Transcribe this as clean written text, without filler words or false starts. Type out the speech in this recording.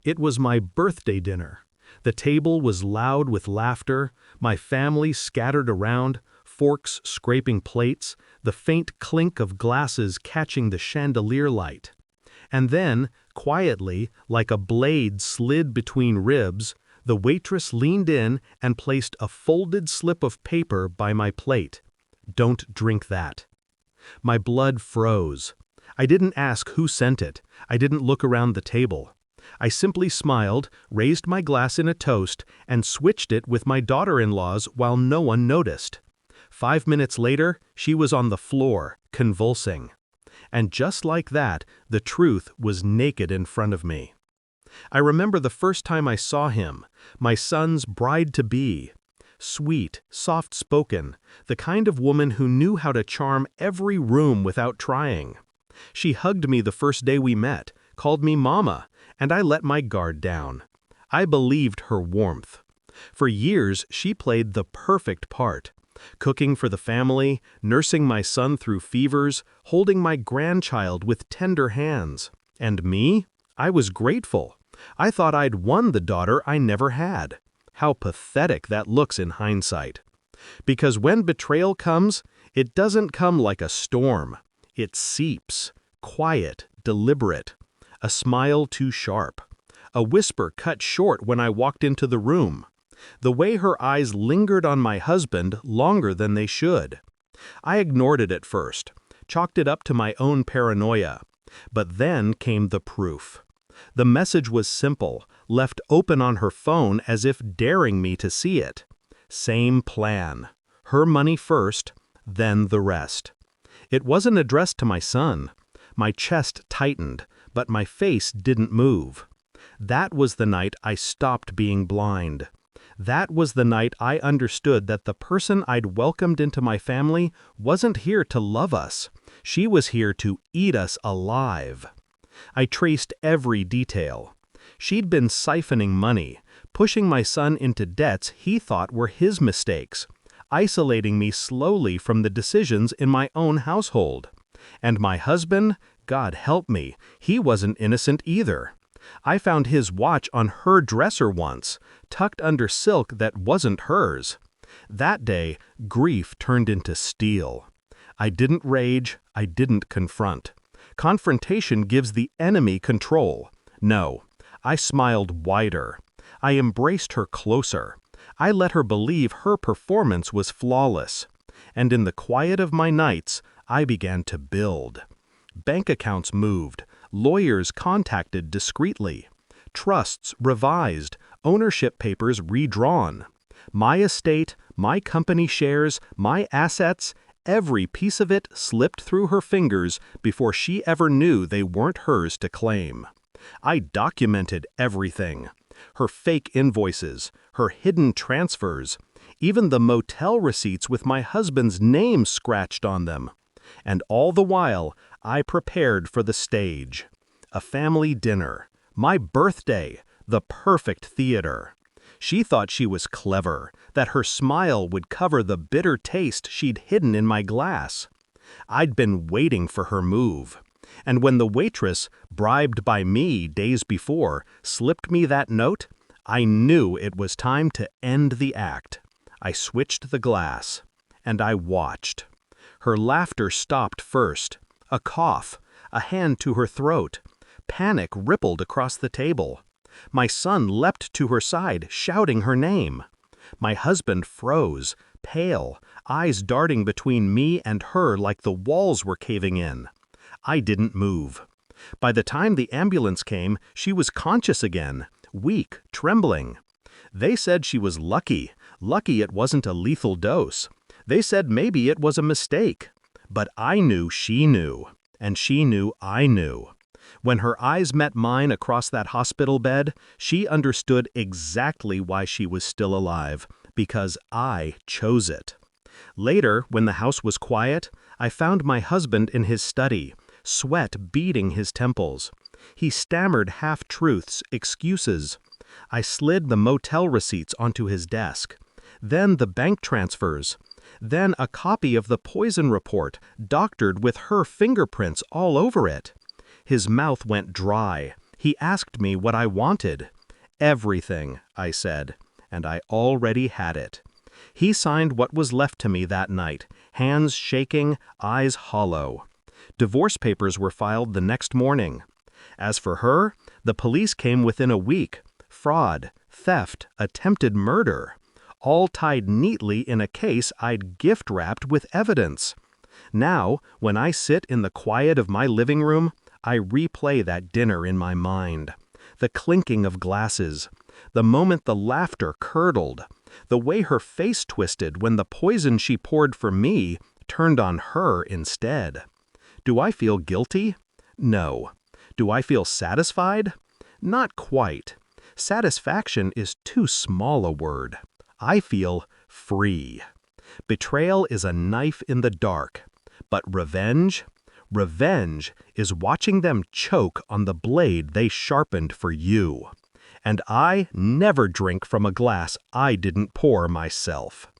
It was my birthday dinner. The table was loud with laughter, my family scattered around, forks scraping plates, the faint clink of glasses catching the chandelier light. And then, quietly, like a blade slid between ribs, the waitress leaned in and placed a folded slip of paper by my plate. "Don't drink that." My blood froze. I didn't ask who sent it. I didn't look around the table. I simply smiled, raised my glass in a toast, and switched it with my daughter-in-law's while no one noticed. 5 minutes later, she was on the floor, convulsing. And just like that, the truth was naked in front of me. I remember the first time I saw him, my son's bride-to-be. Sweet, soft-spoken, the kind of woman who knew how to charm every room without trying. She hugged me the first day we met, called me Mama, and I let my guard down. I believed her warmth. For years, she played the perfect part. Cooking for the family, nursing my son through fevers, holding my grandchild with tender hands. And me? I was grateful. I thought I'd won the daughter I never had. How pathetic that looks in hindsight. Because when betrayal comes, it doesn't come like a storm. It seeps, quiet, deliberate. A smile too sharp. A whisper cut short when I walked into the room. The way her eyes lingered on my husband longer than they should. I ignored it at first, chalked it up to my own paranoia. But then came the proof. The message was simple, left open on her phone as if daring me to see it. Same plan. Her money first, then the rest. It wasn't addressed to my son. My chest tightened, but my face didn't move. That was the night I stopped being blind. That was the night I understood that the person I'd welcomed into my family wasn't here to love us. She was here to eat us alive. I traced every detail. She'd been siphoning money, pushing my son into debts he thought were his mistakes, isolating me slowly from the decisions in my own household. And my husband, God help me, he wasn't innocent either. I found his watch on her dresser once, tucked under silk that wasn't hers. That day, grief turned into steel. I didn't rage, I didn't confront. Confrontation gives the enemy control. No, I smiled wider. I embraced her closer. I let her believe her performance was flawless. And in the quiet of my nights, I began to build. Bank accounts moved. Lawyers contacted discreetly. Trusts revised. Ownership papers redrawn. My estate, my company shares, my assets, every piece of it slipped through her fingers before she ever knew they weren't hers to claim. I documented everything. Her fake invoices, her hidden transfers, even the motel receipts with my husband's name scratched on them. And all the while, I prepared for the stage. A family dinner. My birthday. The perfect theater. She thought she was clever, that her smile would cover the bitter taste she'd hidden in my glass. I'd been waiting for her move. And when the waitress, bribed by me days before, slipped me that note, I knew it was time to end the act. I switched the glass. And I watched. Her laughter stopped first. A cough. A hand to her throat. Panic rippled across the table. My son leapt to her side, shouting her name. My husband froze, pale, eyes darting between me and her like the walls were caving in. I didn't move. By the time the ambulance came, she was conscious again, weak, trembling. They said she was lucky it wasn't a lethal dose. They said maybe it was a mistake. But I knew she knew, and she knew I knew. When her eyes met mine across that hospital bed, she understood exactly why she was still alive, because I chose it. Later, when the house was quiet, I found my husband in his study, sweat beading his temples. He stammered half-truths, excuses. I slid the motel receipts onto his desk. Then the bank transfers. Then a copy of the poison report, doctored with her fingerprints all over it. His mouth went dry. He asked me what I wanted. Everything, I said, and I already had it. He signed what was left to me that night, hands shaking, eyes hollow. Divorce papers were filed the next morning. As for her, the police came within a week. Fraud, theft, attempted murder, all tied neatly in a case I'd gift-wrapped with evidence. Now, when I sit in the quiet of my living room, I replay that dinner in my mind. The clinking of glasses, the moment the laughter curdled, the way her face twisted when the poison she poured for me turned on her instead. Do I feel guilty? No. Do I feel satisfied? Not quite. Satisfaction is too small a word. I feel free. Betrayal is a knife in the dark. But revenge? Revenge is watching them choke on the blade they sharpened for you. And I never drink from a glass I didn't pour myself.